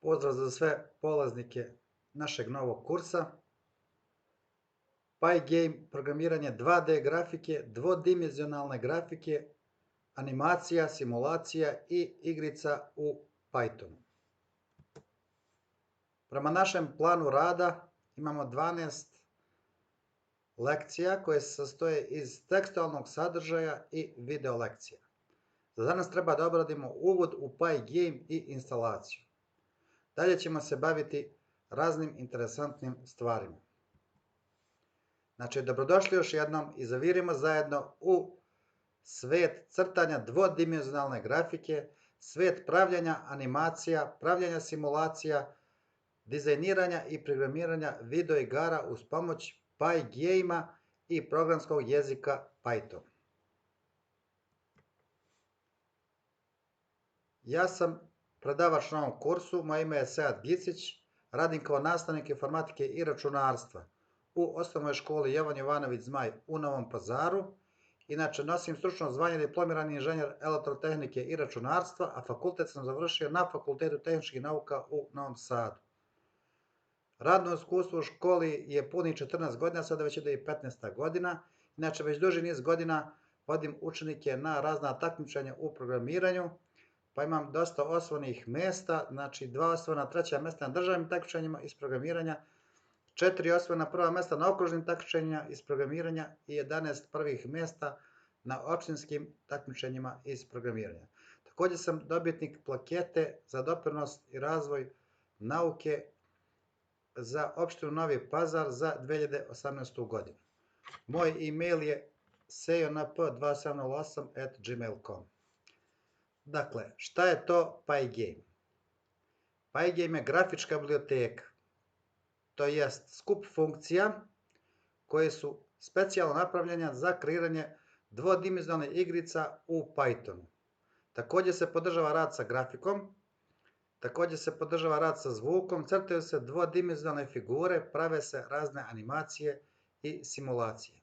Pozdrav za sve polaznike našeg novog kursa. Pygame programiranje 2D grafike, dvodimenzionalne grafike, animacija, simulacija i igrica u Pythonu. Prema našem planu rada imamo 12 lekcija koje se sastoje iz tekstualnog sadržaja i video lekcija. Za danas treba da obradimo uvod u Pygame i instalaciju. Dalje ćemo se baviti raznim interesantnim stvarima. Znači, dobrodošli još jednom i zavirimo zajedno u svet crtanja dvodimenzionalne grafike, svet pravljenja animacija, pravljenja simulacija, dizajniranja i programiranja video igara uz pomoć Pygame-a i programskog jezika Python. Ja sam predavač na ovom kursu, moje ime je Sead Gicić, radim kao nastavnik informatike i računarstva u osnovnoj školi Jovan Jovanović Zmaj u Novom Pazaru. Inače, nosim stručno zvanje diplomirani inženjer elektrotehnike i računarstva, a fakultet sam završio na Fakultetu tehničkih nauka u Novom Sadu. Radno iskustvo u školi je punih 14 godina, sada već ide i 15. godina. Inače, već duži niz godina vodim učenike na razna takmičenja u programiranju, pa imam dosta osvojenih mesta, znači 2 osvojena treća mesta na državnim takmičenjima iz programiranja, 4 osvojena prva mesta na okružnim takmičenjima iz programiranja i 11 prvih mesta na opštinskim takmičenjima iz programiranja. Također sam dobitnik plakete za doprinos i razvoj nauke za opštinu Novi Pazar za 2018. godinu. Moj e-mail je sejonp2708@gmail.com. Dakle, šta je to Pygame? Pygame je grafička biblioteka, to jest skup funkcija koje su specijalno napravljene za kreiranje dvodimenzionalnih igrica u Pythonu. Također se podržava rad sa grafikom, također se podržava rad sa zvukom, crtaju se dvodimenzionalne figure, prave se razne animacije i simulacije.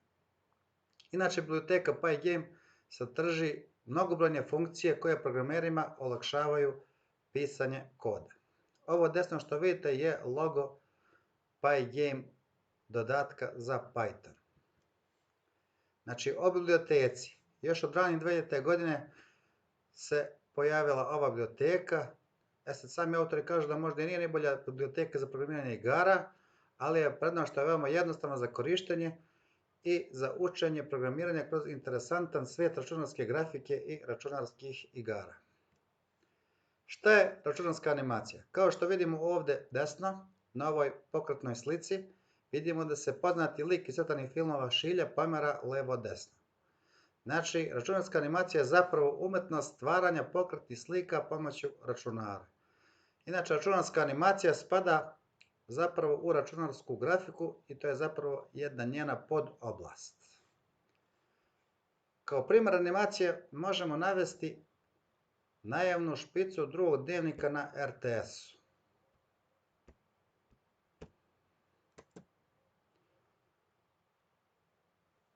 Inače, biblioteka Pygame sadrži mnogobrojne funkcije koje programerima olakšavaju pisanje koda. Ovo desno što vidite je logo Pygame dodatka za Python. Znači, o biblioteci. Još od ranih 2000. godine se pojavila ova biblioteka. Sad sami autori kažu da možda i nije najbolja biblioteka za programiranje igara, ali je prednost što je veoma jednostavna za korištenje i za učenje programiranja kroz interesantan svet računarske grafike i računarskih igara. Šta je računarska animacija? Kao što vidimo ovdje desno, na ovoj pokretnoj slici, vidimo da se poznati lik iz crtanih filmova šilja, pomera levo-desno. Znači, računarska animacija je zapravo umetnost stvaranja pokretnih slika pomoću računara. Inače, računarska animacija spada zapravo u računarsku grafiku i to je zapravo jedna njena podoblast. Kao primjer animacije možemo navesti najavnu špicu drugog dnevnika na RTS-u.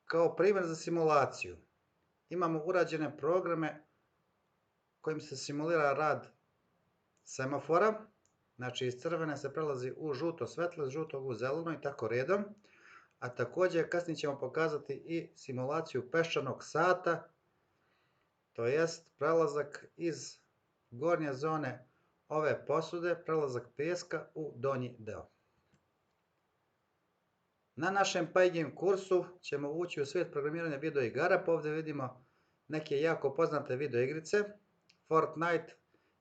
Kao primjer za simulaciju imamo urađene programe kojim se simulira rad semafora. Znači, iz crvene se prelazi u žuto svetlo, iz žutog u zeleno i tako redom. A također kasnije ćemo pokazati i simulaciju peščanog sata, to jest prelazak iz gornje zone ove posude, prelazak peska u donji deo. Na našem Pygame kursu ćemo ući u svijet programiranja video igara, pa ovdje vidimo neke jako poznate video igrice, Fortnite,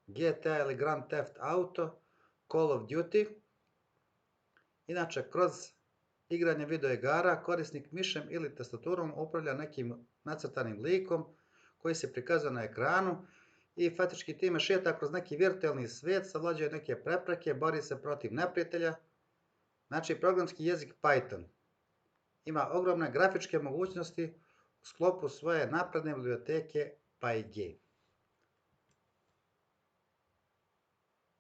GTA ili Grand Theft Auto, Call of Duty. Inače, kroz igranje video igara korisnik mišem ili tastaturom upravlja nekim nacrtanim likom koji se prikazuje na ekranu i faktički time šeta kroz neki virtualni svijet, savlađuje neke prepreke, bori se protiv neprijatelja. Znači, programski jezik Python ima ogromne grafičke mogućnosti u sklopu svoje napredne biblioteke Pygame.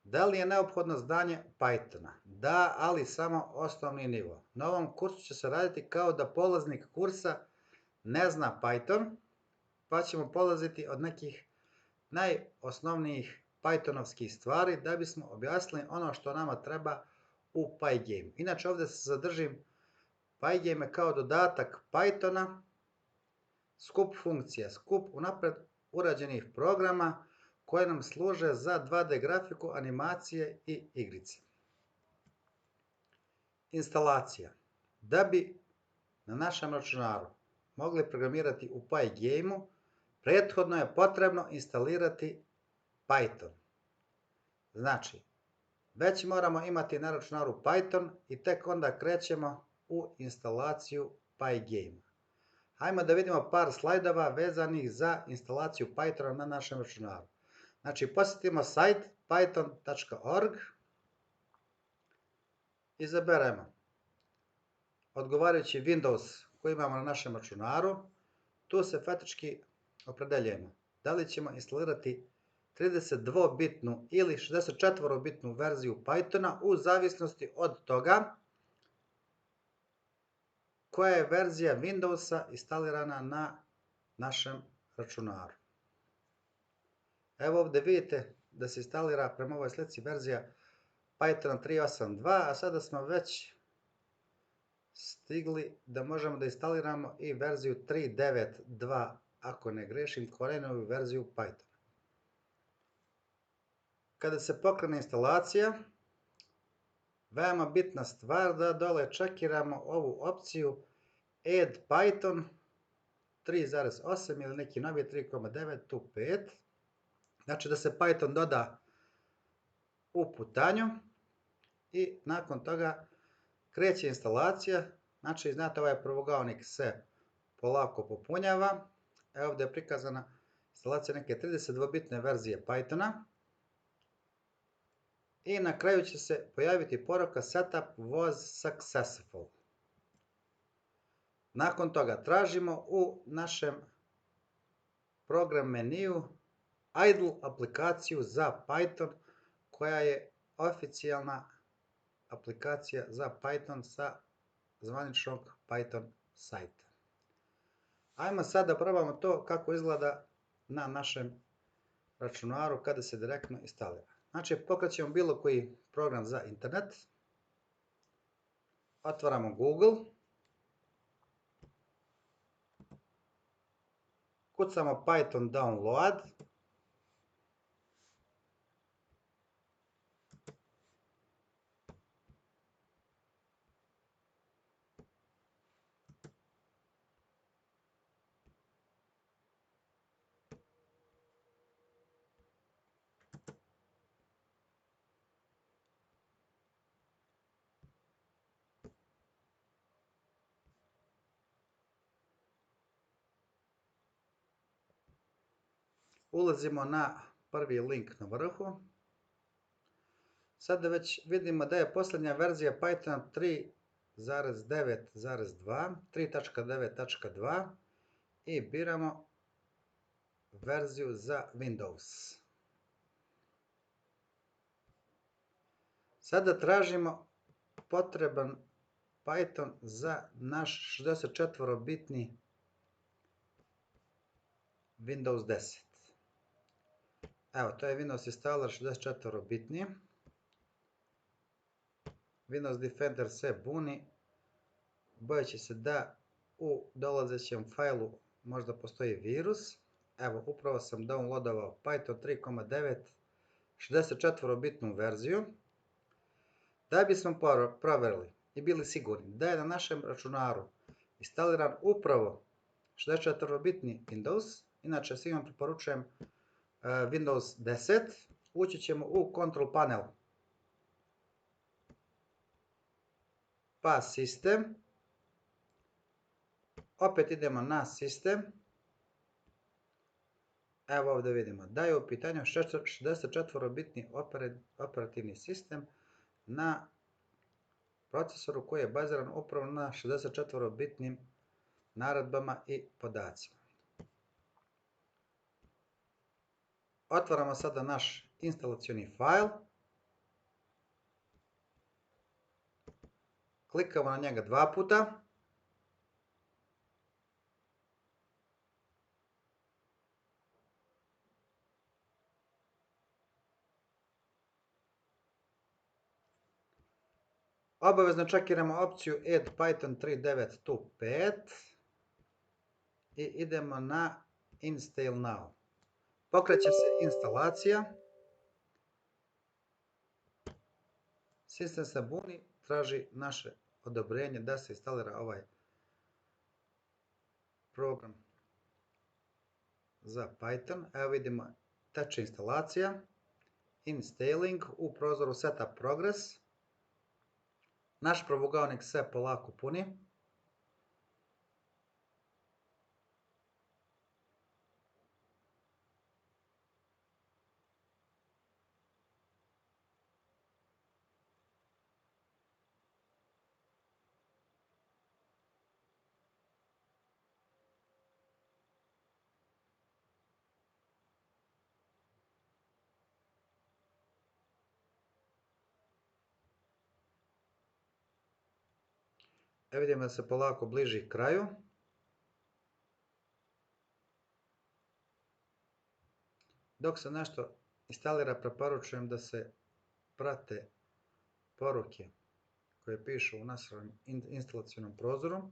Da li je neophodno znanje Pythona? Da, ali samo osnovni nivo. Na ovom kursu će se raditi kao da polaznik kursa ne zna Python, pa ćemo polaziti od nekih najosnovnijih Pythonovskih stvari da bismo objasnili ono što nama treba u Pygame. Inače ovdje se zadržim Pygame kao dodatak Pythona, skup funkcija, skup unapred urađenih programa koje nam služe za 2D grafiku, animacije i igrice. Instalacija. Da bi na našem računaru mogli programirati u Pygame-u, prethodno je potrebno instalirati Python. Znači, već moramo imati na računaru Python i tek onda krećemo u instalaciju Pygame. Hajmo da vidimo par slajdova vezanih za instalaciju Pythona na našem računaru. Znači, posjetimo sajt python.org, izaberemo odgovarajući Windows koji imamo na našem računaru. Tu se faktički opredeljujemo da li ćemo instalirati 32-bitnu ili 64-bitnu verziju Pythona u zavisnosti od toga koja je verzija Windowsa instalirana na našem računaru. Evo ovdje vidite da se instalira prema ovoj slici verzija Pythona 3.8.2, a sada smo već stigli da možemo da instaliramo i verziju 3.9.2, ako ne grešim, korenovu verziju Pythona. Kada se pokrene instalacija, veoma bitna stvar da dole čekiramo ovu opciju Add Python 3.8 ili neki novi 3.9 to 5. Znači da se Python doda u putanju i nakon toga kreće instalacija. Znači, znate, ovaj pravogaonik se polako popunjava. Evo ovdje je prikazana instalacija neke 32-bitne verzije Pythona. I na kraju će se pojaviti poruka Setup was successful. Nakon toga tražimo u našem program meniju idle aplikaciju za Python koja je oficijalna aplikacija za Python sa zvaničnog Python sajta. Ajmo sad da probamo to kako izgleda na našem računaru kada se direktno instalira. Znači, pokrećemo bilo koji program za internet. Otvaramo Google. Kucamo Python download. Ulazimo na prvi link na vrhu. Sada već vidimo da je posljednja verzija Pythona 3.9.2, 3.9.2 i biramo verziju za Windows. Sada tražimo potreban Python za naš 64-bitni Windows 10. Evo, to je Windows installer 64-bitni. Windows Defender se buni, bojeći se da u dolazećem failu možda postoji virus. Evo, upravo sam downloadovao Python 3.9 64-bitnu verziju. Da bismo provjerili i bili sigurni da je na našem računaru instaliran upravo 64-bitni Windows, inače svima preporučujem Windows 10, ući ćemo u Control Panel, pa Sistem, opet idemo na Sistem. Evo ovdje vidimo da je u pitanju 64-bitni operativni sistem na procesoru koji je baziran upravo na 64-bitnim naredbama i podacima. Otvaramo sada naš instalacioni fail. Klikamo na njega 2 puta. Obavezno čekiramo opciju Add Python 3925 i idemo na Install Now. Pokreće se instalacija. Sistem se buni, traži naše odobrenje da se instalira ovaj program za Python. Evo vidimo, teče instalacija. Installing u prozoru Setup Progress. Naš pravougaonik se polako puni. Evo vidimo da se polako bliži kraju. Dok se nešto instalira, preporučujem da se prate poruke koje pišu u našem instalacionom prozoru.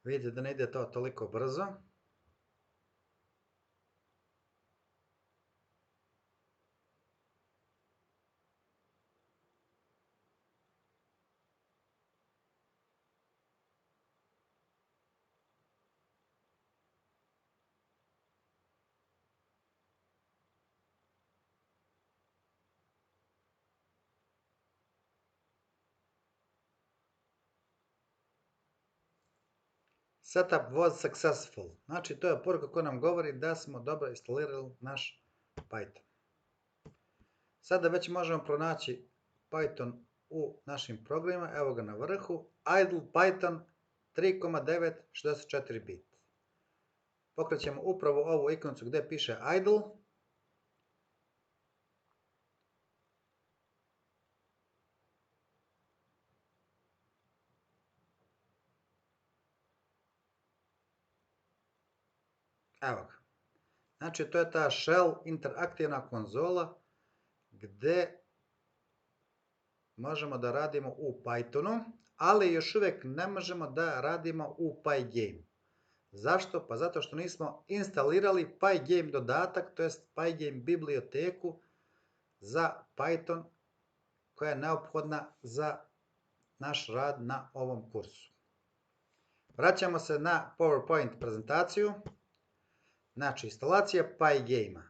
Vidite da ne ide to toliko brzo. Setup was successful. Znači, to je poruka koja nam govori da smo dobro instalirali naš Python. Sada već možemo pronaći Python u našim programima. Evo ga na vrhu. Idle Python 3.9 64 bit. Pokrećemo upravo ovu ikonicu gdje piše idle. Evo ga. Znači, to je ta shell interaktivna konzola gdje možemo da radimo u Pythonu, ali još uvijek ne možemo da radimo u Pygame. Zašto? Pa zato što nismo instalirali Pygame dodatak, to jest Pygame biblioteku za Python koja je neophodna za naš rad na ovom kursu. Vraćamo se na PowerPoint prezentaciju. Znači, instalacija Pygame-a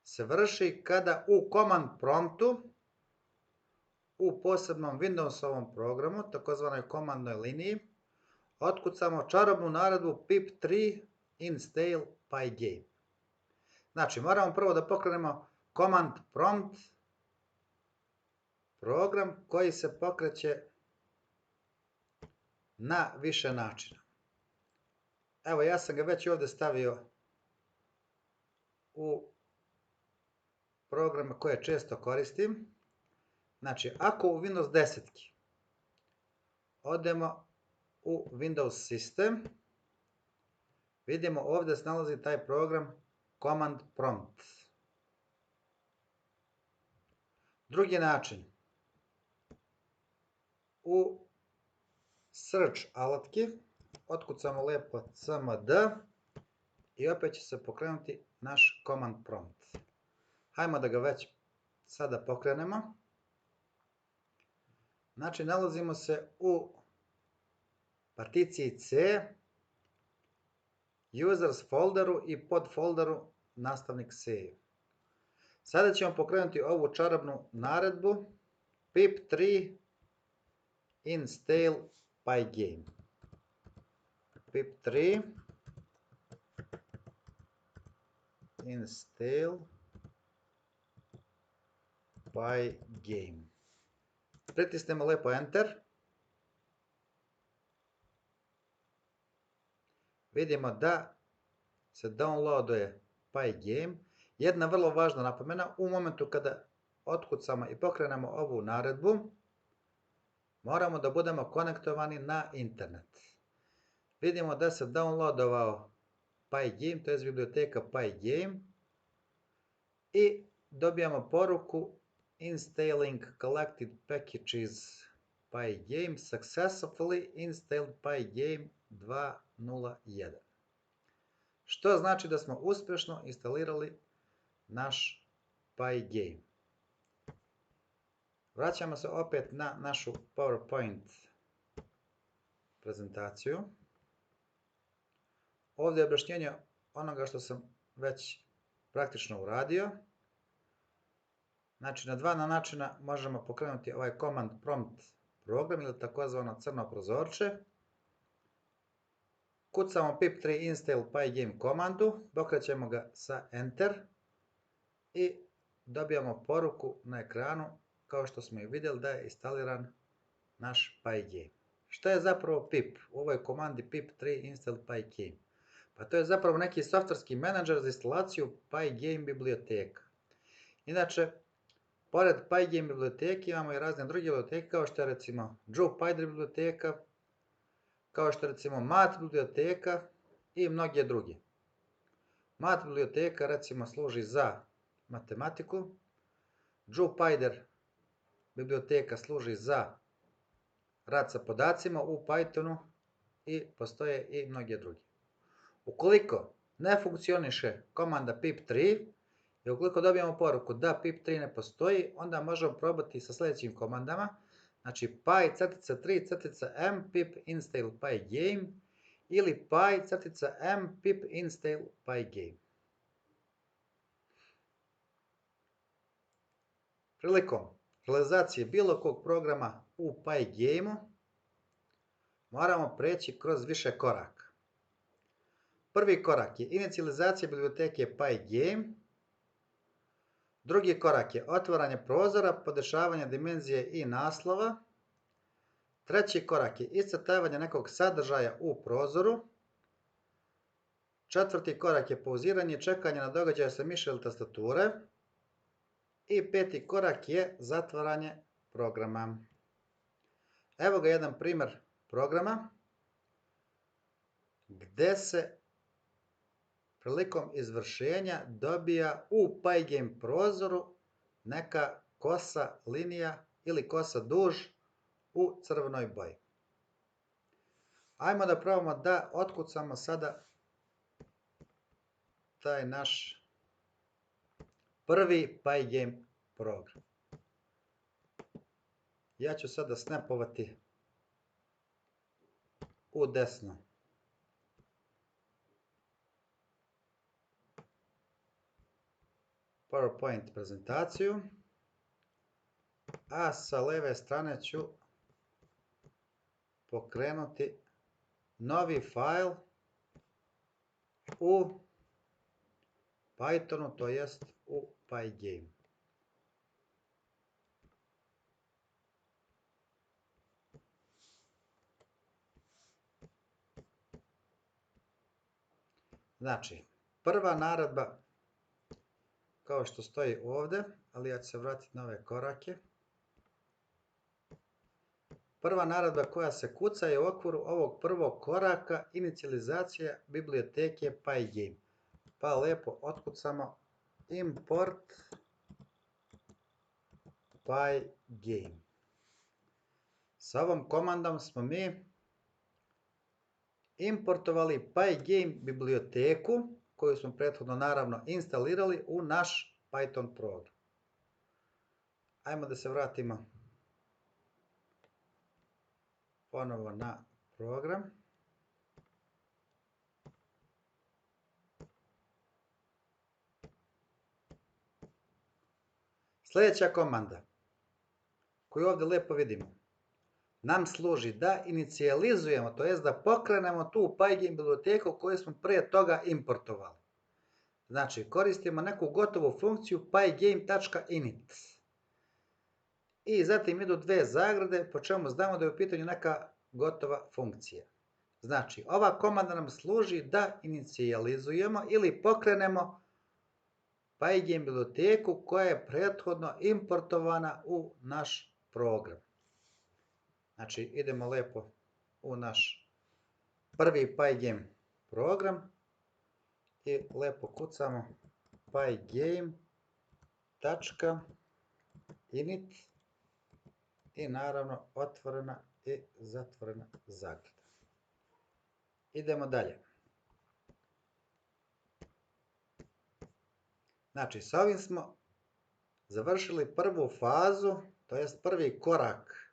se vrši kada u command promptu u posebnom Windowsovom programu, takozvanoj komandnoj liniji, otkucamo čarobnu naredbu pip3 install Pygame. Znači, moramo prvo da pokrenemo command prompt program koji se pokreće na više načina. Evo, ja sam ga već ovdje stavio u programe koje često koristim. Znači, ako u Windows 10 odemo u Windows System, vidimo ovdje se nalazi taj program Command Prompt. Drugi način, u Search alatki otkucamo lijepo cmd i opet će se pokrenuti naš Command Prompt. Hajmo da ga već sada pokrenemo. Znači, nalazimo se u particiji C, Users folderu i podfolderu nastavnik C. Sada ćemo pokrenuti ovu čarobnu naredbu pip3 install Pygame. Pip3 install Pygame. Pritisnemo lepo Enter. vidimo da se downloaduje Pygame. Jedna vrlo važna napomena, u momentu kada otkucamo i pokrenemo ovu naredbu, moramo da budemo konektovani na internet. Vidimo da se downloadovao Pygame, to je biblioteka Pygame, i dobijamo poruku installing collected packages Pygame successfully installed Pygame 2.0.1. Što znači da smo uspješno instalirali naš Pygame. Vraćamo se opet na našu PowerPoint prezentaciju. Ovdje je objašnjenje onoga što sam već praktično uradio. Znači, na dva načina možemo pokrenuti ovaj command prompt program ili takozvano crno prozorče. Kucamo pip3 install Pygame komandu, pokrećemo ga sa Enter i dobijamo poruku na ekranu, kao što smo i vidjeli, da je instaliran naš Pygame. Šta je zapravo pip u ovoj komandi pip3 install Pygame? Pa to je zapravo neki softverski menadžer za instalaciju Pygame biblioteka. Inače, pored Pygame biblioteke imamo i razne druge biblioteke, kao što je recimo JuPyter biblioteka, kao što je recimo Math biblioteka i mnoge druge. Math biblioteka recimo služi za matematiku, JuPyter biblioteka služi za rad sa podacima u Pythonu i postoje i mnoge druge. Ukoliko ne funkcioniše komanda pip3 i ukoliko dobijemo poruku da pip3 ne postoji, onda možemo probati sa sljedećim komandama, znači py-3-m pip install pygame ili py-m pip install pygame. Prilikom realizacije bilo kog programa u Pygame-u moramo preći kroz više koraka. Prvi korak je inicijalizacija biblioteke Pygame. Drugi korak je otvaranje prozora, podešavanje dimenzije i naslova. Treći korak je iscrtavanje nekog sadržaja u prozoru. Četvrti korak je pauziranje i čekanje na događaje sa miša ili tastature. I peti korak je zatvaranje programa. Evo ga jedan primjer programa gdje se prilikom izvršenja dobija u Pygame prozoru neka kosa linija ili kosa duž u crvenoj boji. Ajmo da probamo da otkucamo sada taj naš prvi Pygame program. Ja ću sada snapovati u desno PowerPoint prezentaciju, a sa leve strane ću pokrenuti novi fajl u Pythonu, to jest u Pygame. Znači, prva naredba, kao što stoji ovdje, ali ja ću se vratiti na ove korake. Prva naredba koja se kuca je u okviru ovog prvog koraka inicijalizacija biblioteke Pygame. Pa lijepo otkucamo import Pygame. Sa ovom komandom smo mi importovali Pygame biblioteku koju smo prethodno naravno instalirali u naš Python program. Ajmo da se vratimo ponovo na program. Sljedeća komanda koju ovdje lijepo vidimo nam služi da inicijalizujemo, to jest da pokrenemo tu Pygame biblioteku koju smo prije toga importovali. Znači, koristimo neku gotovu funkciju pygame.init. I zatim idu dve zagrade, po čemu znamo da je u pitanju neka gotova funkcija. Znači, ova komanda nam služi da inicijalizujemo ili pokrenemo Pygame biblioteku koja je prethodno importovana u naš program. Znači, idemo lepo u naš prvi Pygame program i lepo kucamo pygame.init i naravno otvorena i zatvorena zagrada. Idemo dalje. Znači, sa ovim smo završili prvu fazu, to jest prvi korak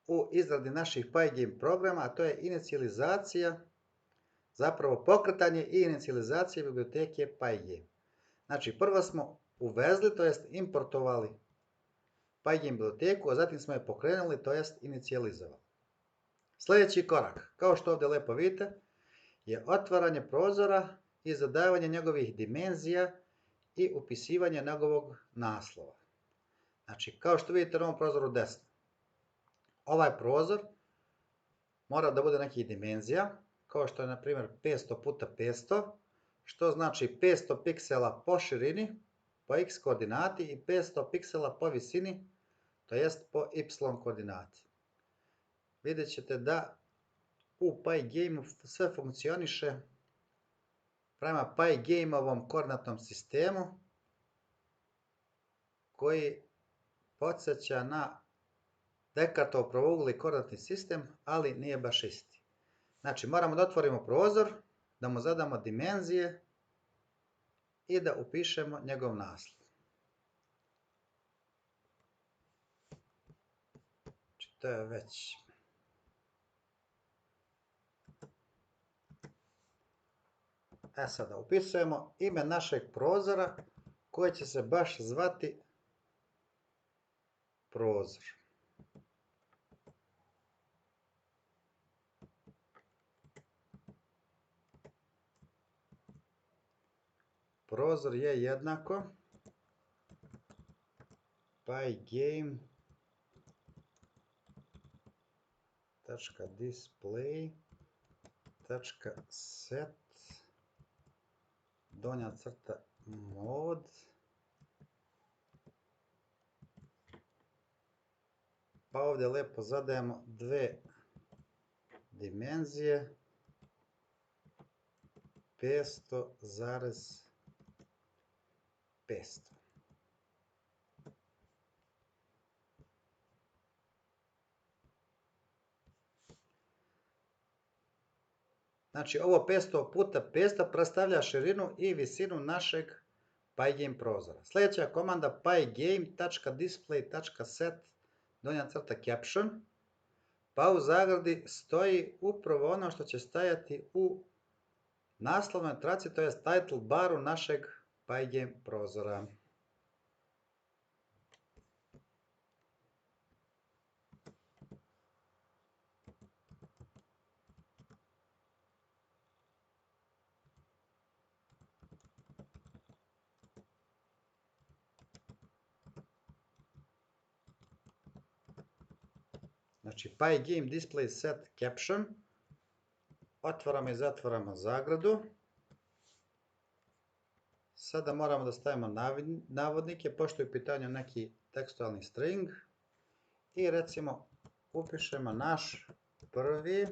u izradi naših Pygame programa, a to je inicijalizacija, zapravo pokretanje i inicijalizacija biblioteke Pygame. Znači, prvo smo uvezli, to jest importovali Pygame biblioteku, a zatim smo je pokrenuli, to jest inicijalizovali. Sljedeći korak, kao što ovdje lepo vidite, je otvaranje prozora i zadavanje njegovih dimenzija i upisivanje njegovog naslova. Znači, kao što vidite na ovom prozoru desno, ovaj prozor mora da bude nekih dimenzija, kao što je na primjer 500 x 500, što znači 500 piksela po širini, po x koordinati i 500 piksela po visini, to jest po y koordinati. Vidjet ćete da u Pygame sve funkcioniše prema Pygameovom koordinatnom sistemu koji podsjeća na Descartov pravougli koordinatni sistem, ali nije baš isti. Znači, moramo da otvorimo prozor, da mu zadamo dimenzije i da upišemo njegov naslov. Znači, to je već... sada upisujemo ime našeg prozora koji će se baš zvati prozor. Prozor je jednako pygame.display.set donja crta mod pa ovdje lepo zadajemo dve dimenzije 500,500. Znači, ovo 500 puta 500 predstavlja širinu i visinu našeg Pygame prozora. Sljedeća komanda pygame.display.set donja crta caption, pa u zagradi stoji upravo ono što će stajati u naslovnoj traci, to je title baru našeg Pygame prozora. Znači, Pygame display set caption, otvaramo i zatvaramo zagradu. Sada moramo da stavimo navodnike, pošto je u pitanju neki tekstualni string. I recimo upišemo naš prvi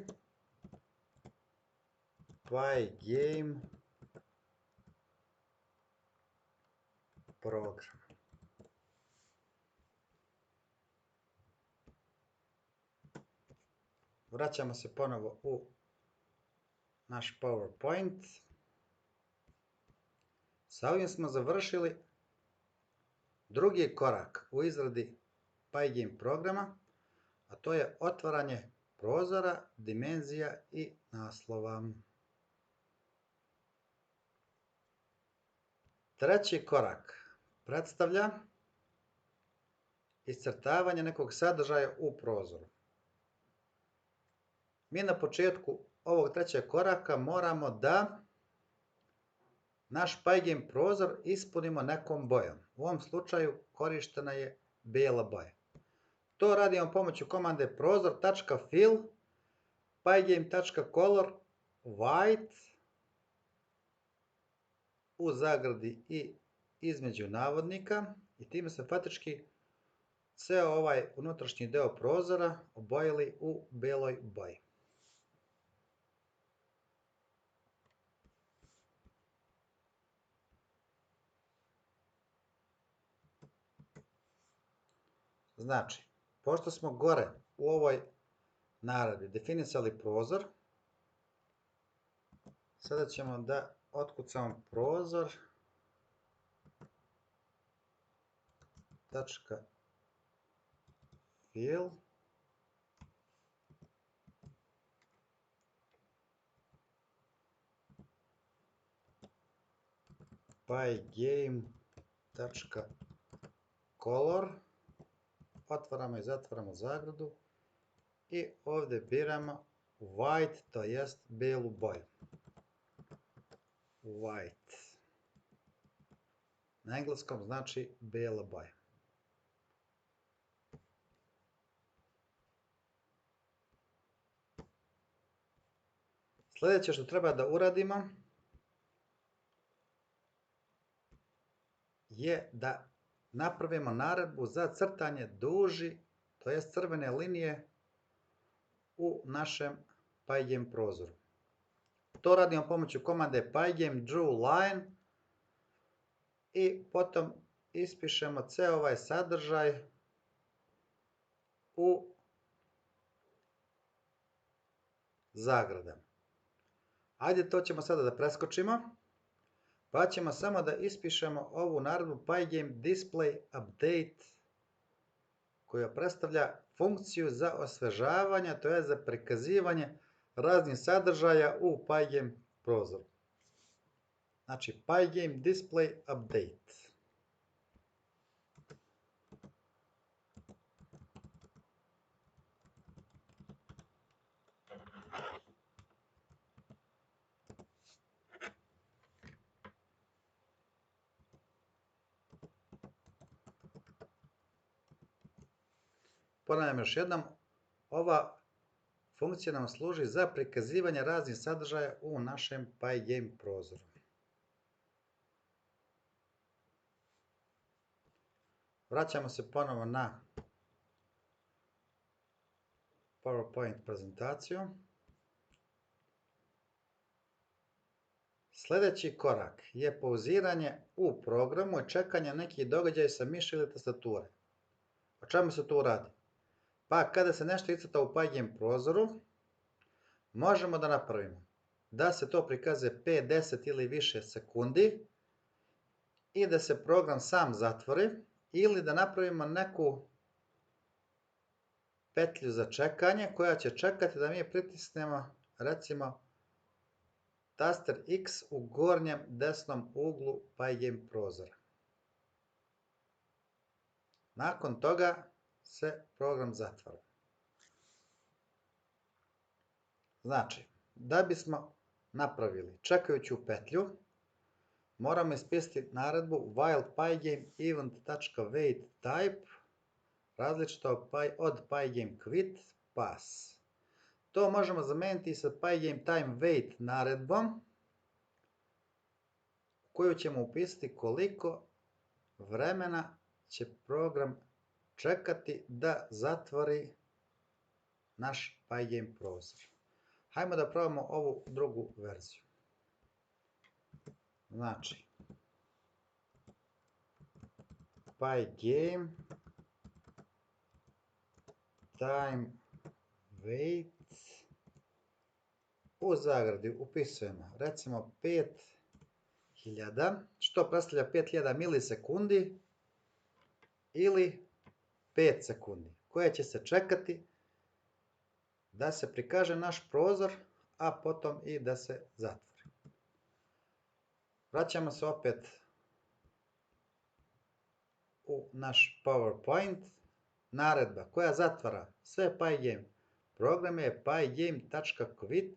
Pygame program. Vraćamo se ponovo u naš PowerPoint. Sa ovim smo završili drugi korak u izradi Pygame programa, a to je otvaranje prozora, dimenzija i naslova. Treći korak predstavlja iscrtavanje nekog sadržaja u prozoru. Mi na početku ovog trećeg koraka moramo da naš Pygame prozor ispunimo nekom bojom. U ovom slučaju korištena je bijela boja. To radimo pomoću komande prozor.fill, pygame.color white u zagradi i između navodnika i time se faktički ceo ovaj unutrašnji deo prozora obojili u beloj boji. Znači, pošto smo gore u ovoj naredbi definisali prozor, sada ćemo da otkucamo prozor .fill pygame.color, otvaramo i zatvaramo zagradu i ovdje biramo white, to jest belu boju. White. Na engleskom znači bijela boja. Sljedeće što treba da uradimo je da napravimo naredbu za crtanje duži, to jest crvene linije u našem pygame prozoru. To radimo pomoću komande pygame draw line i potom ispišemo ceo ovaj sadržaj u zagradama. Ajde, to ćemo sada da preskočimo, pa ćemo samo da ispišemo ovu naredbu pygame display update koja predstavlja funkciju za osvežavanje, to je za prikazivanje raznih sadržaja u pygame prozoru. Znači, pygame display update. Ponavljam još jednom, ova funkcija nam služi za prikazivanje raznih sadržaja u našem pygame prozoru. Vraćamo se ponovo na PowerPoint prezentaciju. Sljedeći korak je pauziranje u programu i čekanje nekih događaja sa miši ili tastature. O čemu se tu radi? Pa kada se nešto iscrta u pygame prozoru, možemo da napravimo da se to prikazuje 5, 10 ili više sekundi i da se program sam zatvori, ili da napravimo neku petlju za čekanje koja će čekati da mi pritisnemo recimo taster X u gornjem desnom uglu pygame prozora. Nakon toga se program zatvara. Znači, da bismo napravili čekajuću petlju, moramo ispisati naredbu while pygame event.wait type različito od pygame quit pass. To možemo zameniti sa pygame time wait naredbom u koju ćemo upisati koliko vremena će program čekati da zatvori naš pygame prozor. Hajmo da probamo ovu drugu verziju. Znači, pygame time wait u zagradi upisujemo recimo 5000, što predstavlja 5000 milisekundi ili 5 sekundi, koje će se čekati da se prikaže naš prozor, a potom i da se zatvori. Vraćamo se opet u naš PowerPoint. Naredba koja zatvara sve pygame programe je pygame.quit,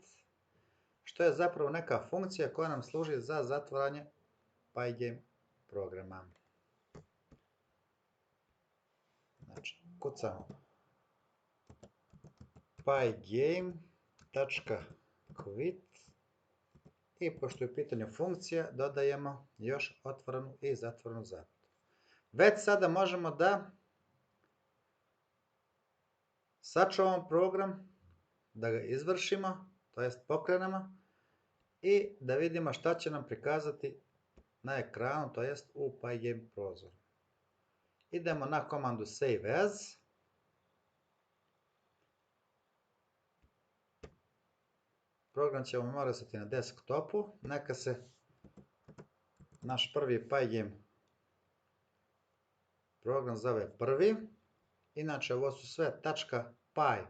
što je zapravo neka funkcija koja nam služi za zatvaranje pygame programa. Znači, kucamo pygame .quit i pošto je u pitanju funkcija, dodajemo još otvorenu i zatvorenu zapletu. Već sada možemo da sačuvamo program, da ga izvršimo, to jest pokrenemo i da vidimo šta će nam prikazati na ekranu, to jest u Pygame prozoru. Idemo na komandu Save As. Program ćemo morati ostati na desktopu. Neka se naš prvi Pygame program zove prvi. Inače, ovo su sve .py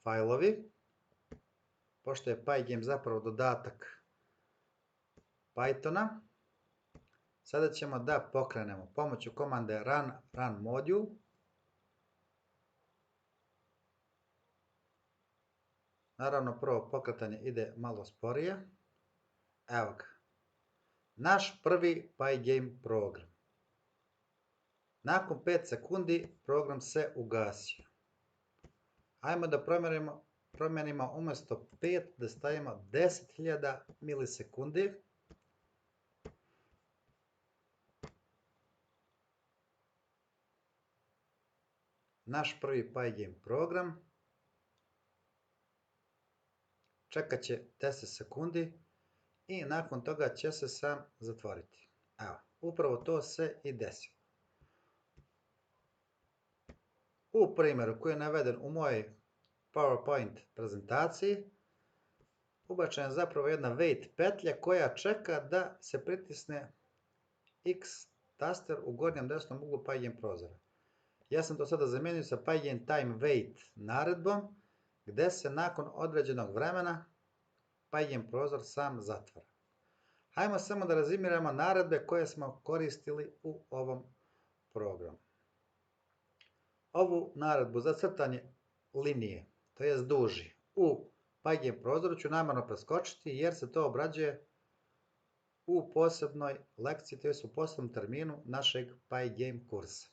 fajlovi. Pošto je Pygame zapravo dodatak Pythona, sada ćemo da pokrenemo pomoću komande run module. Naravno, prvo pokretanje ide malo sporije. Evo ga. Naš prvi Pygame program. Nakon 5 sekundi program se ugasio. Ajmo da promenimo umjesto 5 da stavimo 10.000 milisekundi. Naš prvi Pygame program čekat će 10 sekundi i nakon toga će se sam zatvoriti. Evo, upravo to se i desi. U primjeru koji je naveden u mojoj PowerPoint prezentaciji, ubačena je zapravo jedna wait petlja koja čeka da se pritisne X taster u gornjem desnom uglu Pygame prozora. Ja sam to sada zamijenio sa Pygame time wait naredbom, gdje se nakon određenog vremena Pygame prozor sam zatvara. Hajmo samo da rezimiramo naredbe koje smo koristili u ovom programu. Ovu naredbu za crtanje linije, to jest duži, u Pygame prozoru ću namjerno preskočiti jer se to obrađuje u posebnoj lekciji, to jest u posebnom terminu našeg Pygame kursa.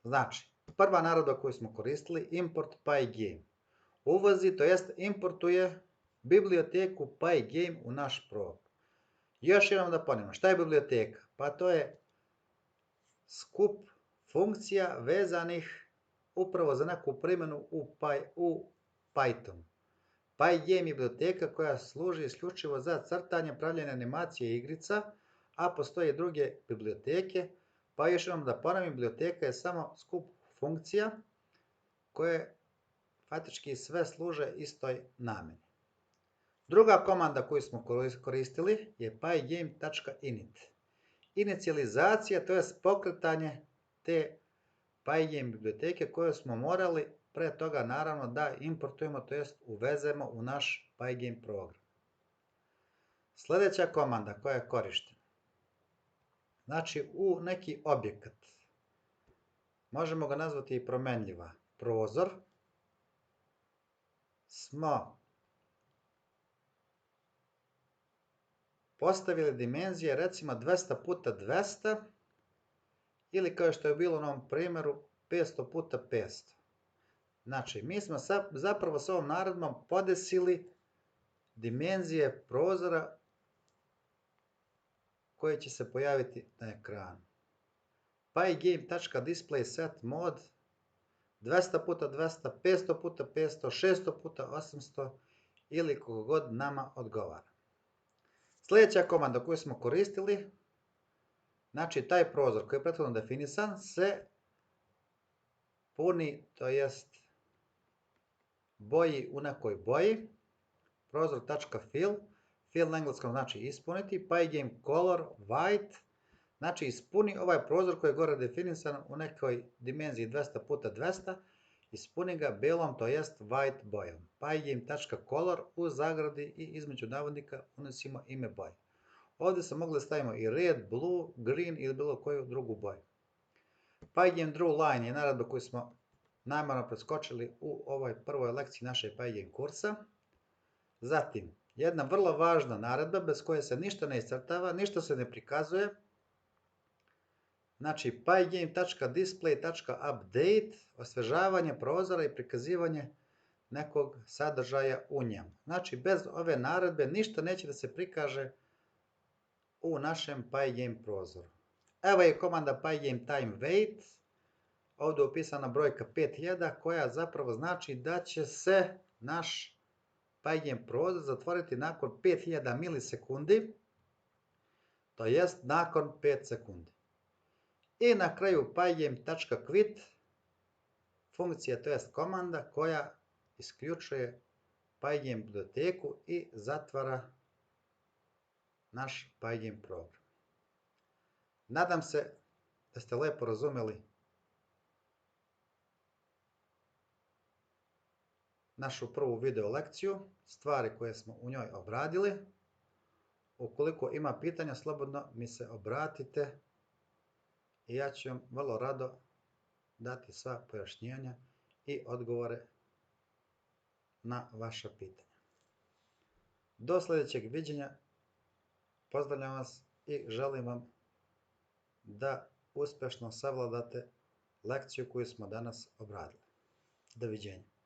Znači, prva naredba koju smo koristili, import Pygame. Uvozi, to jest importuje biblioteku Pygame u naš program. Još jednom da ponovimo, šta je biblioteka? Pa to je skup funkcija vezanih upravo za neku primjenu u Pythonu. Pygame je biblioteka koja služi isključivo za crtanje, pravljenje animacije i igrica, a postoje druge biblioteke. Pa još jednom da ponovim, biblioteka je samo skup funkcija koje faktički sve služe istoj namjeni. Druga komanda koju smo koristili je pygame.init. Inicijalizacija, to je pokretanje te Pygame biblioteke koju smo morali pre toga naravno da importujemo, to jest uvezemo u naš Pygame program. Sljedeća komanda koja je korištena. Znači, u neki objekat, možemo ga nazvati i promenljiva, prozor, smo postavili dimenzije recimo 200 puta 200 ili kao što je bilo u ovom primjeru 500 puta 500. Znači, mi smo zapravo s ovom naredbom podesili dimenzije prozora koje će se pojaviti na ekranu. Pygame.displaySetMode 200 puta 200, 500 puta 500, 600 puta 800 ili koliko god nama odgovara. Sljedeća komanda koju smo koristili, znači taj prozor koji je prethodno definisan se puni, to jest boji u nekoj boji, prozor.fill, fill na engleskom znači ispuniti, Pygame color white, znači ispuni ovaj prozor koji je gore definisan u nekoj dimenziji 200 puta 200, ispuni ga belom, to jest white bojom. Pygame.color u zagradi i između navodnika unosimo ime boje. Ovdje se mogli stavimo i red, blue, green ili bilo koju drugu boju. Pygame draw line je naredba koju smo namjerno preskočili u ovoj prvoj lekciji našeg Pygame kursa. Zatim, jedna vrlo važna naredba bez koje se ništa ne iscrtava, ništa se ne prikazuje. Znači, pygame.display.update, osvežavanje prozora i prikazivanje nekog sadržaja u njemu. Znači, bez ove naredbe ništa neće da se prikaže u našem Pygame prozoru. Evo je komanda Pygame time wait. Ovdje je upisana brojka 5000 koja zapravo znači da će se naš Pygame prozor zatvoriti nakon 5000 milisekundi, to jest nakon 5 sekundi. I na kraju pygame.quit funkcija, to jest komanda koja isključuje Pygame biblioteku i zatvara naš Pygame program. Nadam se da ste lepo razumeli našu prvu video lekciju, stvari koje smo u njoj obradili. Ukoliko ima pitanja, slobodno mi se obratite i ja ću vam vrlo rado dati sva pojašnjenja i odgovore na vaša pitanja. Do sljedećeg viđenja, pozdravljam vas i želim vam da uspješno savladate lekciju koju smo danas obradili. Doviđenja.